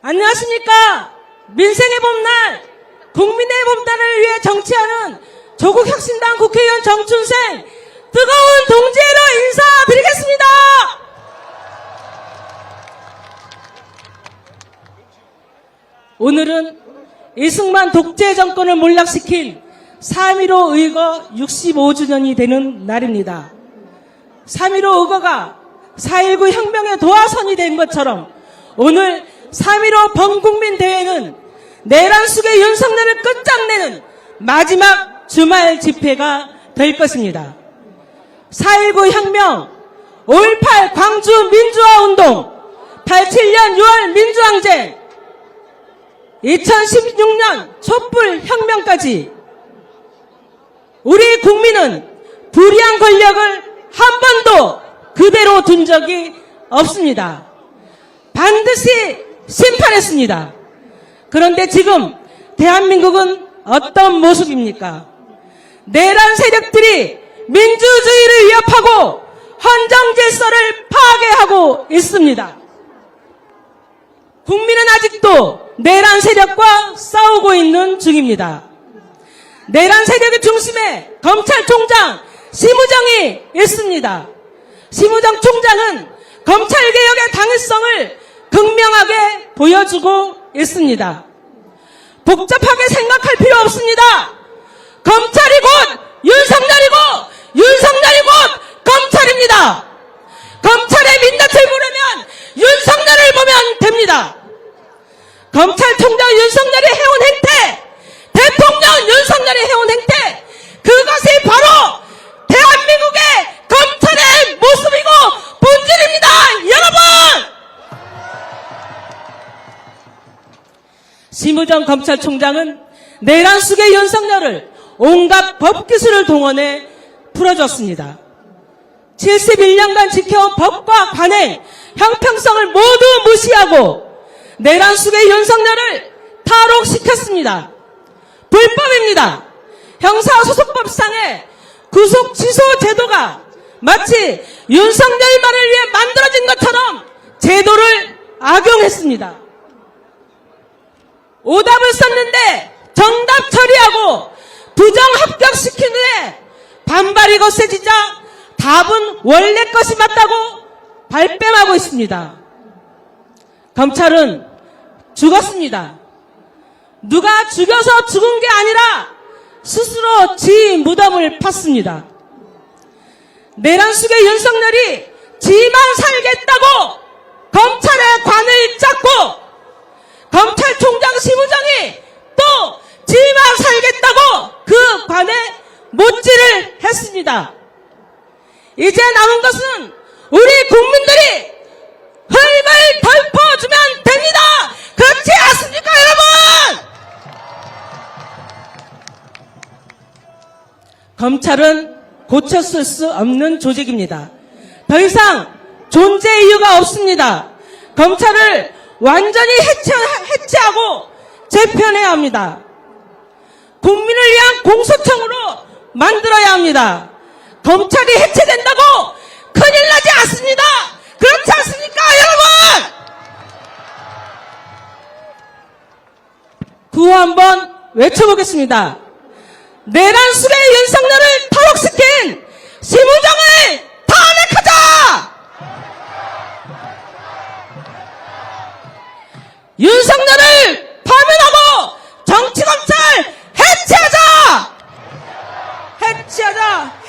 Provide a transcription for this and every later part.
안녕하십니까. 민생의 봄날, 국민의 봄날을 위해 정치하는 조국혁신당 국회의원 정춘생, 뜨거운 동지애로 인사드리겠습니다. 오늘은 이승만 독재 정권을 몰락시킨 3.15 의거 65주년이 되는 날입니다. 3.15 의거가 4.19 혁명의 도화선이 된 것처럼 오늘 3.15 범국민 대회는 내란 속의 윤석열을 끝장내는 마지막 주말 집회가 될 것입니다. 4.19 혁명, 5.18 광주 민주화운동, 87년 6월 민주항쟁, 2016년 촛불 혁명까지 우리 국민은 불의한 권력을 한 번도 그대로 둔 적이 없습니다. 반드시 심판했습니다. 그런데 지금 대한민국은 어떤 모습입니까? 내란 세력들이 민주주의를 위협하고 헌정 질서를 파괴하고 있습니다. 국민은 아직도 내란 세력과 싸우고 있는 중입니다. 내란 세력의 중심에 검찰총장 심우정이 있습니다. 심우정 총장은 검찰개혁의 당위성을 극명하게 보여주고 있습니다. 복잡하게 생각할 필요 없습니다. 검찰이 곧 윤석열이고 윤석열이 곧 검찰입니다. 검찰의 민낯을 보려면 윤석열을 보면 됩니다. 검찰총장 윤석열이 해온 행태, 대통령 윤석열이 해온 행태, 그것이 바로 대한민국의 검찰의 모습이고 본질입니다. 여러분! 심우정 검찰총장은 내란 속의 윤석열을 온갖 법기술을 동원해 풀어줬습니다. 71년간 지켜온 법과 관행, 형평성을 모두 무시하고 내란 속의 윤석열을 탈옥시켰습니다. 불법입니다. 형사소송법상의 구속 취소 제도가 마치 윤석열만을 위해 만들어진 것처럼 제도를 악용했습니다. 오답을 썼는데 정답 처리하고 부정 합격시킨 후에 반발이 거세지자 답은 원래 것이 맞다고 발뺌하고 있습니다. 검찰은 죽었습니다. 누가 죽여서 죽은 게 아니라 스스로 지 무덤을 팠습니다. 내란 속의 윤석열이 지만 살겠다고 검찰의 관을 짰고 검찰총장 심우정이 또 지만 살겠다고 그 관에 못질을 했습니다. 이제 남은 것은 우리 국민들이 흠을 덮어주면 됩니다. 그렇지 않습니까, 여러분? 검찰은 고쳤을 수 없는 조직입니다. 더 이상 존재 이유가 없습니다. 검찰을 완전히 해체하고 재편해야 합니다. 국민을 위한 공소청으로 만들어야 합니다. 검찰이 해체된다고 큰일 나지 않습니다. 그렇지 않습니까, 여러분? 구호 한번 외쳐보겠습니다. 내란 속의 윤석열을 탈옥시킨 심우정을 탄핵하자! 윤석열을 파면하고 정치검찰 해체하자!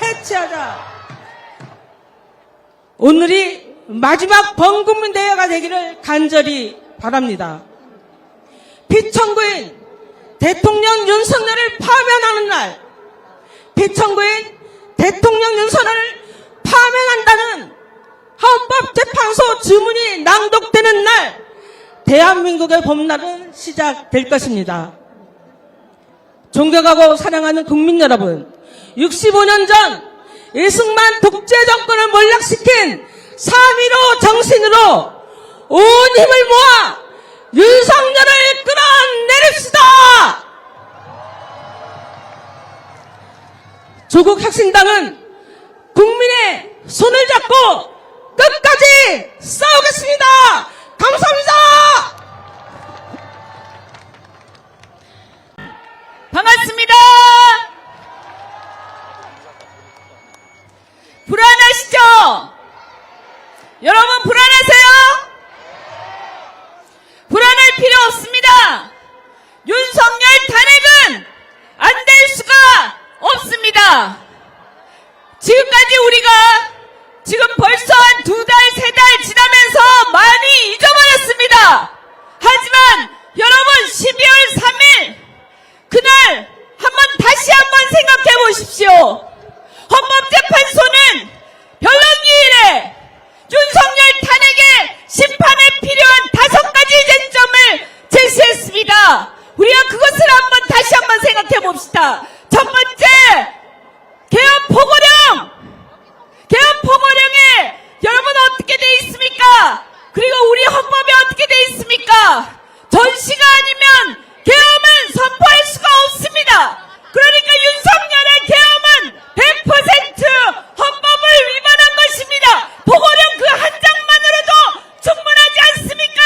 해체하자! 오늘이 마지막 범국민 대회가 되기를 간절히 바랍니다. 피청구인 대통령 윤석열을 파면하는 날, 피청구인 대통령 윤석열을 파면한다는 헌법재판소 주문이 낭독되는 날, 대한민국의 봄날은 시작될 것입니다. 존경하고 사랑하는 국민 여러분, 65년 전 이승만 독재 정권을 몰락시킨 3.15 정신으로 온 힘을 모아 윤석열을 끌어내립시다! 조국혁신당은 국민의 손을 잡고 끝까지 싸우겠습니다. 감사합니다. 반갑습니다. 불안하시죠? 여러분 불안하세요? 불안할 필요 없습니다. 윤석열 탄핵은 안 될 수가 없습니다. 지금까지 우리가 지금 벌써 한 2달, 3달 지나면서 많이 잊어버렸습니다. 하지만 여러분 12월 3일 그날 다시 한번 생각해 보십시오. 헌법재판소는 변론기일에 윤석열 탄핵의 심판에 필요한 5가지 쟁점을 제시했습니다. 우리가 그것을 다시 한번 생각해 봅시다. 첫 번째, 개헌 포고령! 개헌 포고령에 여러분 어떻게 돼 있습니까? 그리고 우리 헌법에 어떻게 돼 있습니까? 전시가 아니면 계엄은 선포할 수가 없습니다. 그러니까 윤석열의 계엄은 100% 헌법을 위반한 것입니다. 보고령 그 한 장만으로도 충분하지 않습니까?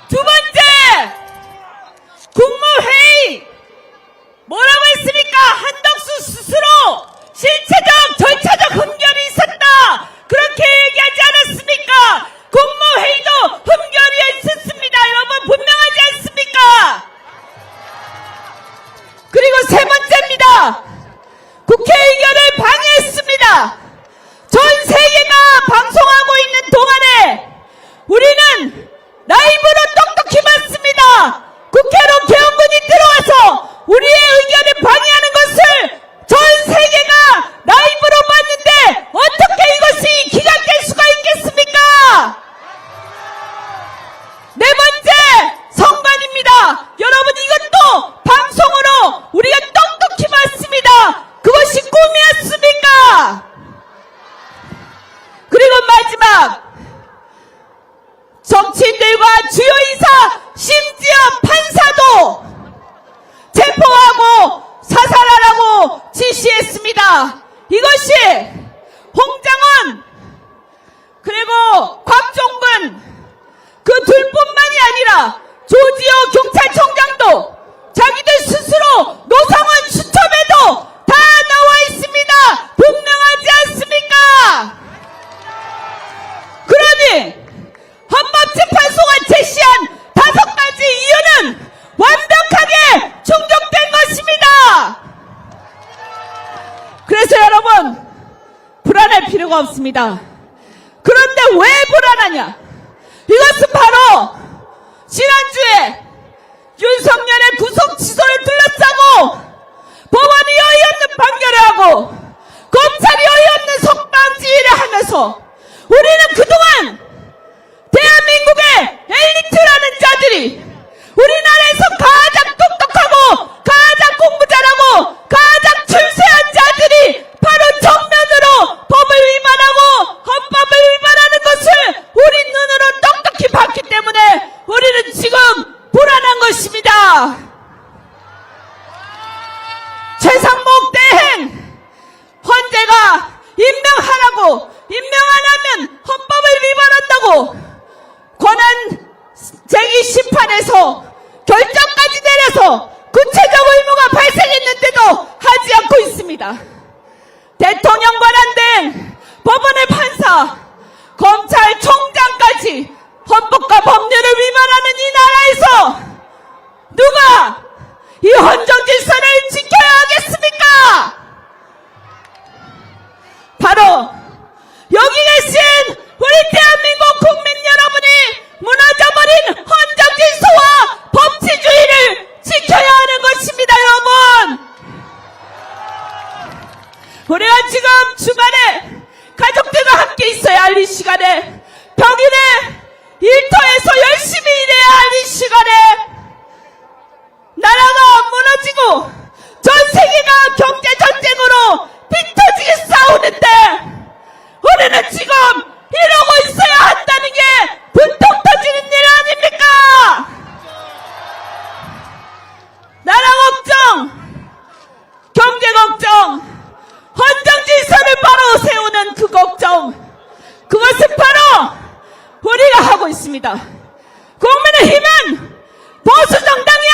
두 번째, 국무회의 뭐라고 했습니까? 한덕수 스스로 실체적 절차적 흠결이 있었다 그렇게 얘기하지 않았습니까? 국무회의도 흠결이 있었습니다. 여러분 분명하지 않습니까? 그리고 세 번째입니다. 국회 의견을 방해했습니다. 전 세계가 방송하고 있는 동안에 우리는 라이브로 똑똑히 봤습니다. 국회로 개헌군이 들어와서 우리의 의견을 방해하는 것을 전 세계가 라이브로 봤는데 어떻게 이것이 기각될 수가 있겠습니까? 네 번째, 성관입니다. 여러분 이것도 방송으로 우리가 똑똑히 봤습니다. 그것이 꿈이었습니까? 그리고 마지막, 정치인들과 주요 인사, 심지어 판사도 체포하고 사살하라고 지시했습니다. 이것이 홍장원 그리고 곽종근 그 둘뿐만이 아니라 조지호 경찰청장도 자기들 스스로 노상원 수첩에도 다 나와 있습니다. 분명하지 않습니까? 그러니 헌법재판소가 제시한 5가지 이유는 완벽하게 충족된 것입니다. 그래서 여러분 불안할 필요가 없습니다. 그런데 왜 불안하냐? 이것은 바로 지난주에 윤석열의 구속 취소를 둘러싸고 법원이 어이없는 판결을 하고 검찰이 어이없는 석방지휘를 하면서 우리는 그동안 대한민국의 엘리트라는 자들이 우리나라에서 가장 똑똑하고 가장 공부 잘하고 가장 출세한 자들이 바로 정면으로 법을 위반하고 헌법을 위반하는 것을 우리 눈으로 똑똑히 봤기 때문에 우리는 지금 불안한 것입니다. 최상목 대행 헌재가 임명하라고 임명 안 하면 헌법을 위반한다고 권한 쟁의 심판에서 결정까지 내려서 구체적 의무가 발생했는데도 하지 않고 있습니다. 대통령 권한된 법원의 판사, 검찰총장까지 헌법과 법률을 위반하는 이 나라에서 누가 이 헌정 질서를 지켜야 하겠습니까? 바로 여기 계신 우리 대한민국 국민 여러분이 무너져버린 헌정 질서와 법치주의를 지켜야 하는 것입니다, 여러분. 우리가 지금 주말에 가족들과 함께 있어야 할 이 시간에 평일에 일터에서 열심히 일해야 할 이 시간에 나라가 무너지고 전 세계가 경제전쟁으로 빗터지게 싸우는데 우리는 지금 이러고 있어야 한다는 게 분통 터지는 일 아닙니까? 나라 걱정, 경제 걱정, 헌정 질서를 바로 세우는 그 걱정, 그것은 바로 우리가 하고 있습니다. 국민의힘은 보수 정당이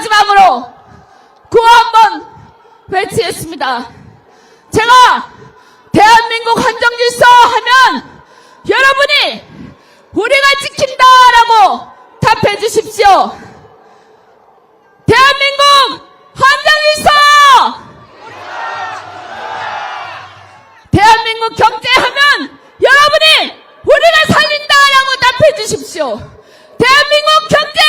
마지막으로 구호 한번 외치겠습니다. 제가 대한민국 헌정질서 하면 여러분이 우리가 지킨다라고 답해 주십시오. 대한민국 헌정질서! 대한민국 경제하면 여러분이 우리가 살린다라고 답해 주십시오. 대한민국 경제!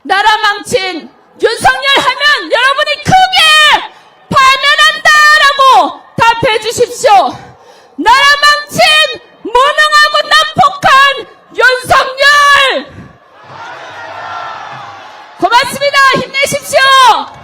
나라 망친 윤석열 하면 여러분이 크게 파면한다라고 답해 주십시오. 나라 망친 무능하고 난폭한 윤석열! 고맙습니다. 힘내십시오.